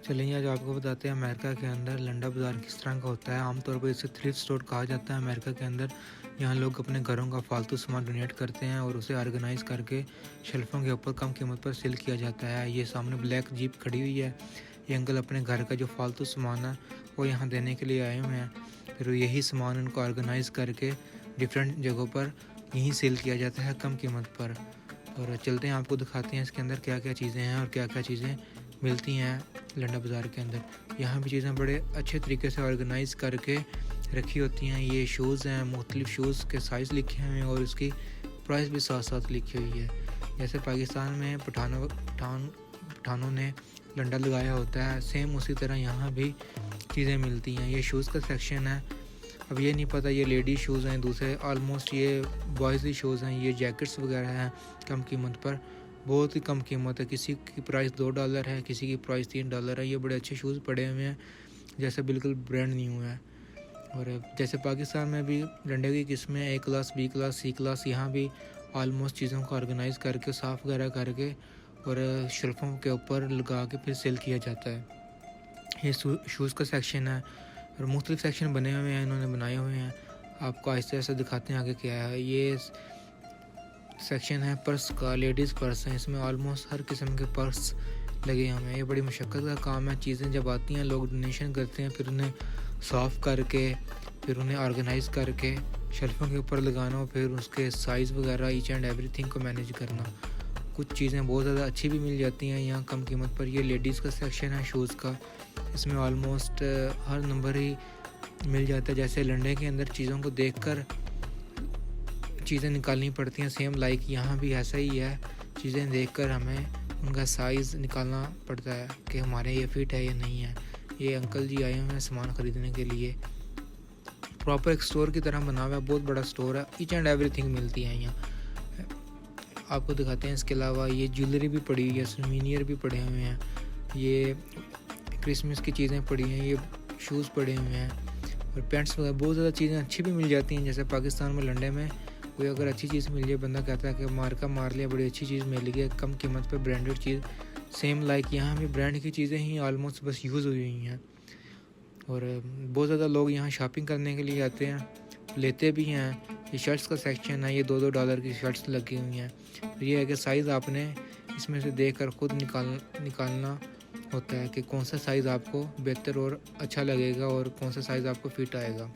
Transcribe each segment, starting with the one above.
चलिए आज आपको बताते हैं अमेरिका के अंदर लंडा बाज़ार किस तरह का होता है। आमतौर पर इसे थ्रिफ्ट स्टोर कहा जाता है अमेरिका के अंदर। यहाँ लोग अपने घरों का फालतू सामान डोनेट करते हैं और उसे ऑर्गेनाइज करके शेल्फों के ऊपर कम कीमत पर सेल किया जाता है। ये सामने ब्लैक जीप खड़ी हुई है। ये अंकल अपने घर का जो फालतू सामान है वो यहाँ देने के लिए आए हुए हैं। फिर यही सामान उनको ऑर्गेनाइज करके डिफरेंट जगहों पर यहीं सेल किया जाता है कम कीमत पर। और चलते हैं आपको दिखाते हैं इसके अंदर क्या क्या चीज़ें हैं और क्या क्या चीज़ें मिलती हैं लंडा बाज़ार के अंदर। यहाँ भी चीज़ें बड़े अच्छे तरीके से ऑर्गेनाइज करके रखी होती हैं। ये शूज़ हैं, मुख्तलिफ शूज़ के साइज़ लिखे हुए हैं और इसकी प्राइस भी साथ साथ लिखी हुई है। जैसे पाकिस्तान में पठानों ने लंडा लगाया होता है, सेम उसी तरह यहाँ भी चीज़ें मिलती हैं। ये शूज़ का सेक्शन है। अब ये नहीं पता ये लेडी शूज़ हैं, दूसरे ऑलमोस्ट ये बॉयज़ ही शूज़ हैं। ये जैकेट्स वगैरह हैं कम कीमत पर, बहुत ही कम कीमत है। किसी की प्राइस $2 है, किसी की प्राइस $3 है। ये बड़े अच्छे शूज़ पड़े हुए हैं, जैसे बिल्कुल ब्रांड न्यू है। और जैसे पाकिस्तान में भी डंडे की किस्में A class, B class, C class, यहाँ भी ऑलमोस्ट चीज़ों को ऑर्गेनाइज़ करके साफ़ वगैरह करके और शेल्फों के ऊपर लगा के फिर सेल किया जाता है। ये शूज़ का सेक्शन है और मुख्तलिफ सेक्शन बने हुए हैं, इन्होंने बनाए हुए हैं। आपको आहिस्ता आहिस्ता दिखाते हैं आगे क्या है। ये सेक्शन है पर्स का, लेडीज़ पर्स हैं। इसमें ऑलमोस्ट हर किस्म के पर्स लगे हुए हैं। ये बड़ी मुशक्क़त का काम है। चीज़ें जब आती हैं लोग डोनेशन करते हैं, फिर उन्हें साफ़ करके फिर उन्हें ऑर्गेनाइज़ करके शेल्फों के ऊपर लगाना, फिर उसके साइज़ वगैरह ईच एंड एवरीथिंग को मैनेज करना। कुछ चीज़ें बहुत ज़्यादा अच्छी भी मिल जाती हैं यहाँ कम कीमत पर। ये लेडीज़ का सेक्शन है शूज़ का। इसमें ऑलमोस्ट हर नंबर ही मिल जाता है। जैसे लंडे के अंदर चीज़ों को देखकर चीज़ें निकालनी पड़ती हैं, सेम लाइक यहाँ भी ऐसा ही है। चीज़ें देखकर हमें उनका साइज़ निकालना पड़ता है कि हमारे ये फिट है या नहीं है। ये अंकल जी आए हुए हैं सामान ख़रीदने के लिए। प्रॉपर एक स्टोर की तरह बना हुआ है, बहुत बड़ा स्टोर है। ईच एंड एवरीथिंग मिलती है यहाँ। आपको दिखाते हैं। इसके अलावा ये ज्वेलरी भी पड़ी हुई है, सुवेनियर भी पड़े हुए हैं, ये क्रिसमस की चीज़ें पड़ी हैं, ये शूज़ पड़े हुए हैं और पैंट्स वगैरह। बहुत ज़्यादा चीज़ें अच्छी भी मिल जाती हैं। जैसे पाकिस्तान में लंडे में कोई अगर अच्छी चीज़ मिल जाए, बंदा कहता है कि मार्का मार लिया, बड़ी अच्छी चीज़ मिल गई कम कीमत पर, ब्रांडेड चीज़। सेम लाइक यहाँ भी ब्रांड की चीज़ें ही ऑलमोस्ट बस यूज़ हुई हुई हैं। और बहुत ज़्यादा लोग यहाँ शॉपिंग करने के लिए आते हैं, लेते भी हैं। ये शर्ट्स का सेक्शन है। ये $2 की शर्ट्स लगी हुई हैं। तो ये है कि साइज़ आपने इसमें से देख कर ख़ुद निकालना होता है कि कौन सा साइज़ आपको बेहतर और अच्छा लगेगा और कौन सा साइज़ आपको फिट आएगा।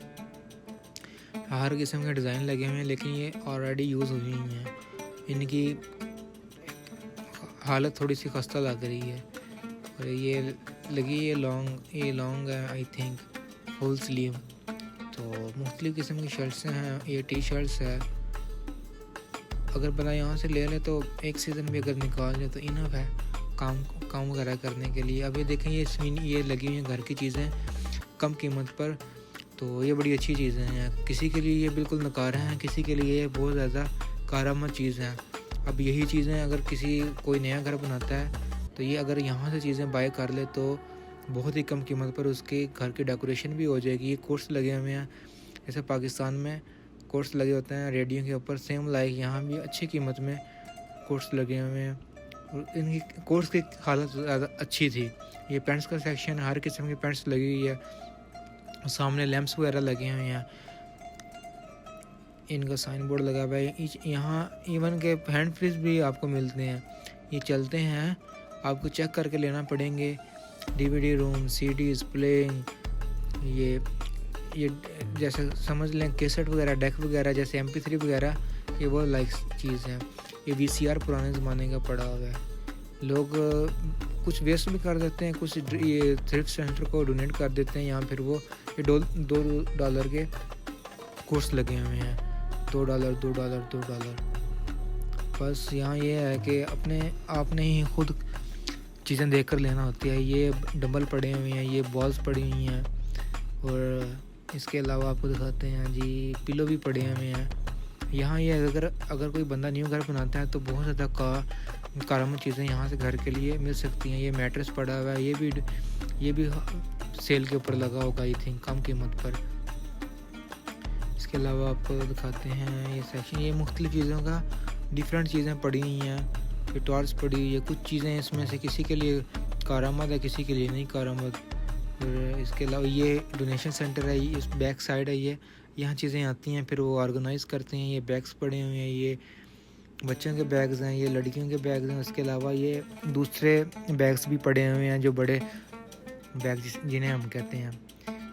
हर किस्म के डिज़ाइन लगे हुए हैं, लेकिन ये ऑलरेडी यूज़ हुई हुई हैं। इनकी हालत थोड़ी सी खस्ता लग रही है। और ये लगी ये लॉन्ग है आई थिंक, फुल स्लीव। तो मुख्तलिफ़ किस्म की शर्ट्स हैं। ये टी शर्ट्स है। अगर बंदा यहाँ से ले ले तो एक सीज़न भी अगर निकाल ले तो इनफ है काम वगैरह करने के लिए। अब ये देखें, ये लगी हुई हैं घर की चीज़ें कम कीमत पर। तो ये बड़ी अच्छी चीज़ें हैं। किसी के लिए ये बिल्कुल नकारा हैं, किसी के लिए ये बहुत ज़्यादा कारामद चीज़ हैं। अब यही चीज़ें अगर कोई नया घर बनाता है तो ये अगर यहाँ से चीज़ें बाय कर ले तो बहुत ही कम कीमत पर उसके घर की डेकोरेशन भी हो जाएगी। ये कोर्स लगे हुए हैं, जैसे पाकिस्तान में कोर्स लगे होते हैं रेडियो के ऊपर, सेम लाइक यहाँ भी अच्छी कीमत में कोर्स लगे हुए हैं। और इनकी कोर्स की हालत ज़्यादा अच्छी थी। ये पेंट्स का सेक्शन, हर किस्म की पेंट्स लगी हुई है। सामने लैंप्स वगैरह लगे हुए हैं। इनका साइन बोर्ड लगा हुआ है। यहाँ इवन के हैंड फ्रीज भी आपको मिलते हैं। ये चलते हैं, आपको चेक करके लेना पड़ेंगे। DVD रूम, CDs प्लेइंग, ये जैसे समझ लें कैसेट वगैरह, डेक वगैरह, जैसे MP3 वगैरह, ये वो लाइक चीज़ है। ये VCR पुराने ज़माने का पड़ा हुआ है। लोग कुछ वेस्ट भी कर देते हैं, कुछ ये थ्रिफ्ट सेंटर को डोनेट कर देते हैं। यहाँ फिर वो ये $2 के कोर्स लगे हुए हैं। $2 बस यहाँ ये है कि आपने ही खुद चीज़ें देख कर लेना होती है। ये डंबल पड़े हुए हैं, ये बॉल्स पड़ी हुई हैं और इसके अलावा आपको दिखाते हैं जी, पिलो भी पड़े हुए हैं। यहाँ ये अगर कोई बंदा न्यू घर बनाता है तो बहुत ज़्यादा कारामद चीज़ें यहाँ से घर के लिए मिल सकती हैं। ये मैट्रेस पड़ा हुआ है, ये भी सेल के ऊपर लगा होगा आई थिंक, कम कीमत पर। इसके अलावा आपको दिखाते हैं ये सेक्शन, ये मुख्तलिफ़ चीज़ों का डिफरेंट चीज़ें पड़ी हुई हैं। ये टॉर्च पड़ी हुई है। कुछ चीज़ें इसमें से किसी के लिए कारआमद है, किसी के लिए नहीं कारआमद। और इसके अलावा ये डोनेशन सेंटर है, इस बैक साइड है ये, यहाँ चीज़ें आती हैं, फिर वो ऑर्गेनाइज़ करते हैं। ये बैग्स पड़े हुए हैं, ये बच्चों के बैग्स हैं, ये लड़कियों के बैग्स हैं। उसके अलावा ये दूसरे बैग्स भी पड़े हुए हैं, जो बड़े बैग जिन्हें हम कहते हैं।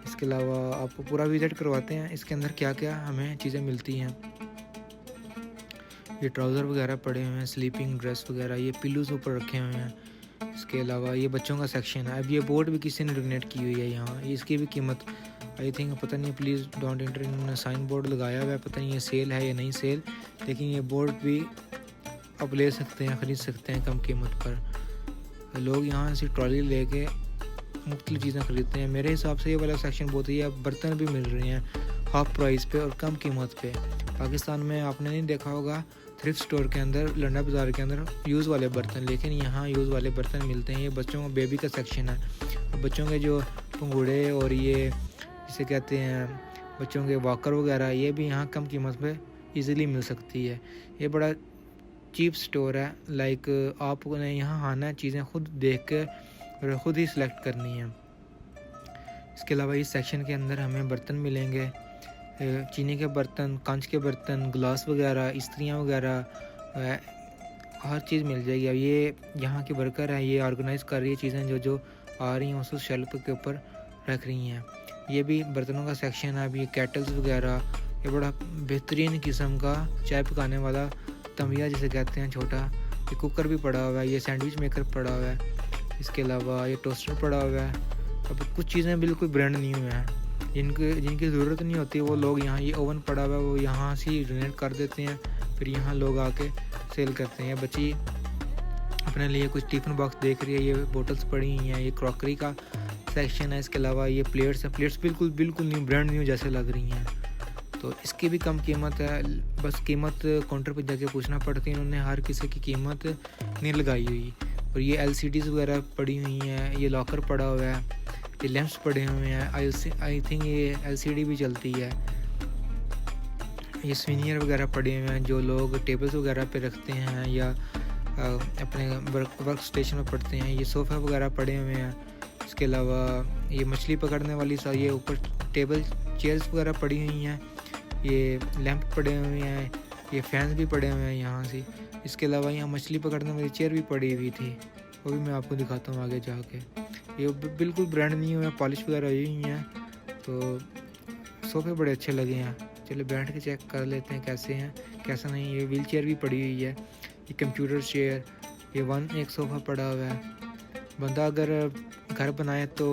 इसके अलावा आपको पूरा विज़िट करवाते हैं, इसके अंदर क्या क्या हमें चीज़ें मिलती हैं। ये ट्राउज़र वगैरह पड़े हुए हैं, स्लीपिंग ड्रेस वगैरह, ये पिलोज़ ऊपर रखे हुए हैं। इसके अलावा ये बच्चों का सेक्शन है। अब ये बोर्ड भी किसी ने डोनेट की हुई है यहाँ, इसकी भी कीमत आई थिंक पता नहीं, प्लीज़ डोंट एंटर, इन्होंने साइन बोर्ड लगाया हुआ है, पता नहीं ये सेल है या नहीं सेल, लेकिन ये बोर्ड भी आप ले सकते हैं, ख़रीद सकते हैं कम कीमत पर। लोग यहाँ से ट्रॉली लेके मुख्तलिफ़ चीज़ें ख़रीदते हैं। मेरे हिसाब से ये वाला सेक्शन बहुत ही है, बर्तन भी मिल रहे हैं हाफ़ प्राइस पे और कम कीमत पे। पाकिस्तान में आपने नहीं देखा होगा थ्रिफ्ट स्टोर के अंदर, लंडा बाज़ार के अंदर यूज़ वाले बर्तन, लेकिन यहाँ यूज़ वाले बर्तन मिलते हैं। ये बच्चों का बेबी का सेक्शन है। बच्चों के जो पंगूड़े और ये जिसे कहते हैं बच्चों के वॉकर वगैरह, ये भी यहाँ कम कीमत पे इजीली मिल सकती है। ये बड़ा चीप स्टोर है, लाइक आपने यहाँ आना है, चीज़ें खुद देख के और ख़ुद ही सिलेक्ट करनी है। इसके अलावा इस सेक्शन के अंदर हमें बर्तन मिलेंगे, चीनी के बर्तन, कांच के बर्तन, ग्लास वगैरह, इस्त्रियाँ वगैरह, हर चीज़ मिल जाएगी। अब ये यहाँ की वर्कर है, ये ऑर्गेनाइज़ कर रही है चीज़ें जो आ रही हैं उस शेल्फ के ऊपर रख रही हैं। ये भी बर्तनों का सेक्शन है। अब ये केटल्स वगैरह, ये बड़ा बेहतरीन किस्म का चाय पकाने वाला तमिया जिसे कहते हैं छोटा, ये कुकर भी पड़ा हुआ है, ये सैंडविच मेकर पड़ा हुआ है। इसके अलावा ये टोस्टर पड़ा हुआ है। अब कुछ चीज़ें बिल्कुल ब्रांड न्यू हैं, जिनकी ज़रूरत नहीं होती वो लोग यहाँ, ये ओवन पड़ा हुआ है वो यहाँ से डोनेट कर देते हैं, फिर यहाँ लोग आके सेल करते हैं। बच्ची अपने लिए कुछ टिफ़िन बॉक्स देख रही है, ये बोटल्स पड़ी हुई हैं, ये क्रॉकरी का सेक्शन है। इसके अलावा ये प्लेट्स हैं, प्लेट्स बिल्कुल न्यू, ब्रांड न्यू जैसे लग रही हैं। तो इसकी भी कम कीमत है, बस कीमत काउंटर पर जाके पूछना पड़ती है, इन्होंने हर किसी की कीमत नहीं लगाई हुई। और ये LCDs वगैरह पड़ी हुई हैं, ये लॉकर पड़ा हुआ है, ये लैंप्स पड़े हुए हैं, आई थिंक ये LCD भी चलती है। ये स्विनियर वगैरह पड़े हुए हैं जो लोग टेबल्स वगैरह पे रखते हैं या अपने वर्क स्टेशन में पढ़ते हैं। ये सोफ़ा वगैरह पड़े हुए हैं। इसके अलावा ये मछली पकड़ने वाली ये ऊपर टेबल चेयर्स वगैरह पड़ी हुई हैं, ये लैंप पड़े हुए हैं, ये फैंस भी पड़े हुए हैं यहाँ से। इसके अलावा यहाँ मछली पकड़ने वाली चेयर भी पड़ी हुई थी, वो भी मैं आपको दिखाता हूँ आगे जाके। ये बिल्कुल ब्रांड न्यू है, पॉलिश वगैरह हुई हुई हैं। तो सोफ़े बड़े अच्छे लगे हैं, चलो बैठ के चेक कर लेते हैं कैसे हैं कैसा नहीं। ये व्हील चेयर भी पड़ी हुई है, ये कंप्यूटर चेयर, ये एक सोफ़ा पड़ा हुआ है। बंदा अगर घर बनाए तो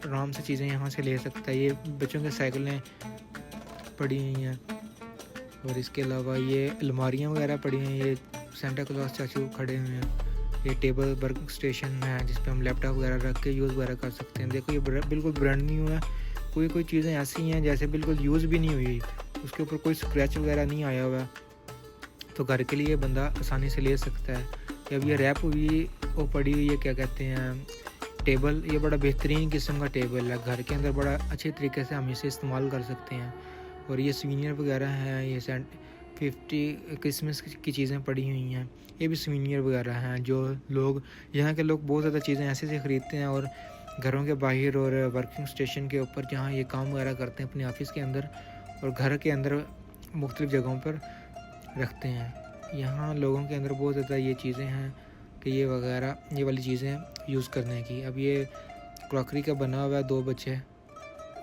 आराम से चीज़ें यहाँ से ले सकता है। ये बच्चों के साइकिलें पड़ी हुई हैं। और इसके अलावा ये अलमारियाँ वगैरह पड़ी हैं, ये सेंटा क्लॉज चाचू खड़े हुए हैं। ये टेबल वर्क स्टेशन है जिस पे हम लैपटॉप वगैरह रख के यूज़ वगैरह कर सकते हैं। देखो ये बिल्कुल ब्रांड न्यू है। कोई चीज़ें ऐसी हैं जैसे बिल्कुल यूज़ भी नहीं हुई, उसके ऊपर कोई स्क्रैच वगैरह नहीं आया हुआ, तो घर के लिए बंदा आसानी से ले सकता है। अब ये रैप हुई वो पड़ी हुई है, क्या कहते हैं, टेबल, ये बड़ा बेहतरीन किस्म का टेबल है, घर के अंदर बड़ा अच्छे तरीके से हम इसे इस्तेमाल कर सकते हैं। और ये स्विनियर वगैरह हैं, ये 50 क्रिसमस की चीज़ें पड़ी हुई हैं, ये भी स्विनियर वगैरह हैं। जो लोग यहाँ के लोग बहुत ज़्यादा चीज़ें ऐसे से ख़रीदते हैं और घरों के बाहर और वर्किंग स्टेशन के ऊपर जहाँ ये काम वगैरह करते हैं अपने ऑफिस के अंदर और घर के अंदर मुख्तलिफ़ जगहों पर रखते हैं। यहाँ लोगों के अंदर बहुत ज़्यादा ये चीज़ें हैं कि ये वाली चीज़ें यूज़ करने की। अब ये क्रॉकरी का बना हुआ है 2 बच्चे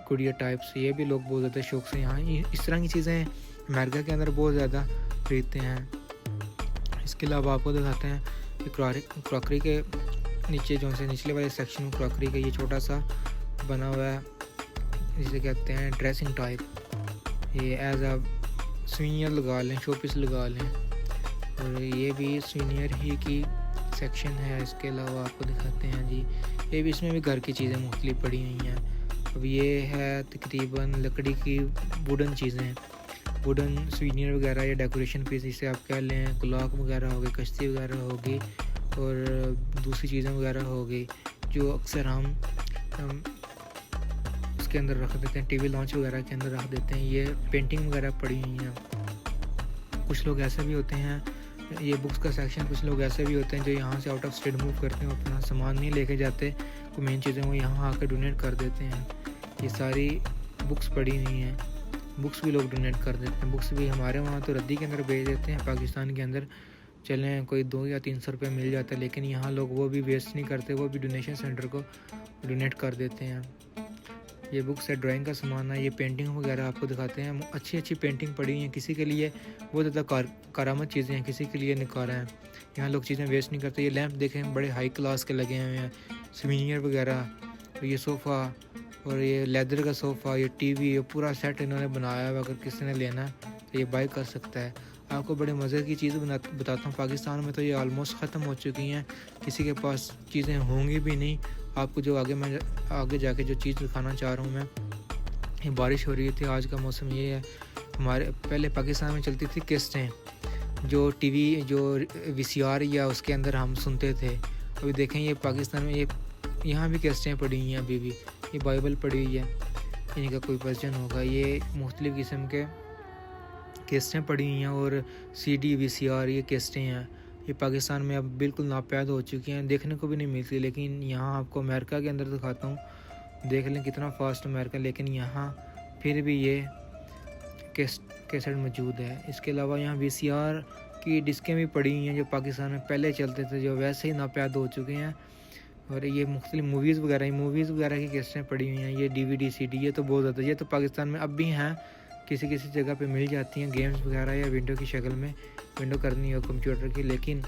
गुड़िया टाइप्स, ये भी लोग बहुत ज़्यादा शौक से यहाँ इस तरह की चीज़ें अमेरिका के अंदर बहुत ज़्यादा खरीदते हैं। इसके अलावा आपको दिखाते हैं कि क्रॉकरी के नीचे जो से निचले वाले सेक्शन में क्रॉकरी का ये छोटा सा बना हुआ है जिसे कहते हैं ड्रेसिंग टाइप, ये एज आ स्विनियर लगा लें, शो पीस लगा लें। और ये भी स्विनियर ही की सेक्शन है। इसके अलावा आपको दिखाते हैं जी, ये भी इसमें भी घर की चीज़ें मुख्तलिफ पड़ी हुई हैं। अब ये है तकरीबन लकड़ी की वुडन चीज़ें, वुडन स्विनियर वगैरह या डेकोरेशन पीस जिसे आप कह लें, क्लॉक वगैरह हो गई, कश्ती वगैरह होगी और दूसरी चीज़ें वगैरह हो गई जो अक्सर हम उसके अंदर रख देते हैं, टीवी लॉन्च वगैरह के अंदर रख देते हैं। ये पेंटिंग वगैरह पड़ी हुई हैं। कुछ लोग ऐसे भी होते हैं ये बुक्स का सेक्शन, कुछ लोग ऐसे भी होते हैं जो यहाँ से आउट ऑफ स्टेट मूव करते हैं, अपना सामान नहीं लेके जाते, कोई मेन चीज़ें वो यहाँ आकर डोनेट कर देते हैं। ये सारी बुक्स पड़ी हुई हैं, बुक्स भी लोग डोनेट कर देते हैं। बुक्स भी हमारे वहाँ तो रद्दी के अंदर भेज देते हैं, पाकिस्तान के अंदर चलें कोई 2 या 300 रुपये मिल जाता है, लेकिन यहाँ लोग वो भी वेस्ट नहीं करते, वो भी डोनेशन सेंटर को डोनेट कर देते हैं। ये बुक्स है, ड्राइंग का सामान है, ये पेंटिंग वगैरह आपको दिखाते हैं। अच्छी अच्छी पेंटिंग पड़ी हैं, किसी के लिए बहुत ज़्यादा करामत चीज़ें हैं, किसी के लिए नकारा है। यहाँ लोग चीज़ें वेस्ट नहीं करते। ये लैंप देखें, बड़े हाई क्लास के लगे हुए हैं, सीनियर वगैरह। तो ये सोफ़ा और ये लेदर का सोफ़ा, ये टीवी, ये पूरा सेट इन्होंने बनाया है। अगर किसी ने लेना है तो ये बाय कर सकता है। आपको बड़े मज़े की चीज़ बताता हूँ। पाकिस्तान में तो ये ऑलमोस्ट ख़त्म हो चुकी हैं, किसी के पास चीज़ें होंगी भी नहीं। आपको जो आगे जाके जो चीज़ दिखाना चाह रहा हूँ मैं, ये बारिश हो रही थी, आज का मौसम ये है। हमारे पहले पाकिस्तान में चलती थी किस्तें, जो टीवी जो वीसीआर या उसके अंदर हम सुनते थे। अभी देखें ये पाकिस्तान में, ये यहाँ भी किस्तें पड़ी हुई हैं अभी भी। ये बाइबल पड़ी हुई है, इनका कोई वर्जन होगा। ये मुख्तलिफ़ किस्म के किस्तें पड़ी हुई हैं और सीडी वीसीआर ये किस्तें हैं। ये पाकिस्तान में अब बिल्कुल नापैद हो चुकी हैं, देखने को भी नहीं मिलती। लेकिन यहाँ आपको अमेरिका के अंदर दिखाता हूँ, देख लें कितना फास्ट अमेरिका। लेकिन यहाँ फिर भी ये कैसेट मौजूद है। इसके अलावा यहाँ वीसीआर की डिस्कें भी पड़ी हुई हैं, जो पाकिस्तान में पहले चलते थे, जो वैसे ही नापैद हो चुके हैं। और ये मुख्तलिफ मूवीज़ वगैरह की कैसेटें पड़ी हुई हैं। ये डीवीडी सीडी, ये तो बहुत ज़्यादा, ये तो पाकिस्तान में अब भी हैं, किसी किसी जगह पे मिल जाती हैं, गेम्स वगैरह या विंडो की शक्ल में, विंडो करनी हो कंप्यूटर की। लेकिन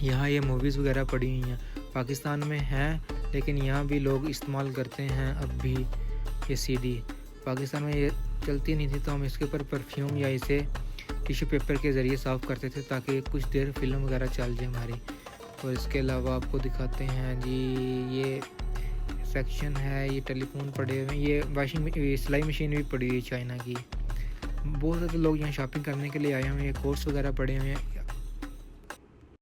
यहाँ ये मूवीज़ वगैरह पड़ी हुई हैं, पाकिस्तान में हैं, लेकिन यहाँ भी लोग इस्तेमाल करते हैं अब भी। ये सीडी पाकिस्तान में ये चलती नहीं थी, तो हम इसके ऊपर परफ्यूम या इसे टिश्यू पेपर के ज़रिए साफ़ करते थे, ताकि कुछ देर फिल्म वगैरह चल जाए हमारी। और इसके अलावा आपको दिखाते हैं जी, ये सेक्शन है, ये टेलीफोन पड़े हुए हैं, ये सिलाई मशीन भी पड़ी हुई है चाइना की। बहुत ज़्यादा लोग यहाँ शॉपिंग करने के लिए आए हुए हैं। ये कोर्स वगैरह पड़े हुए हैं।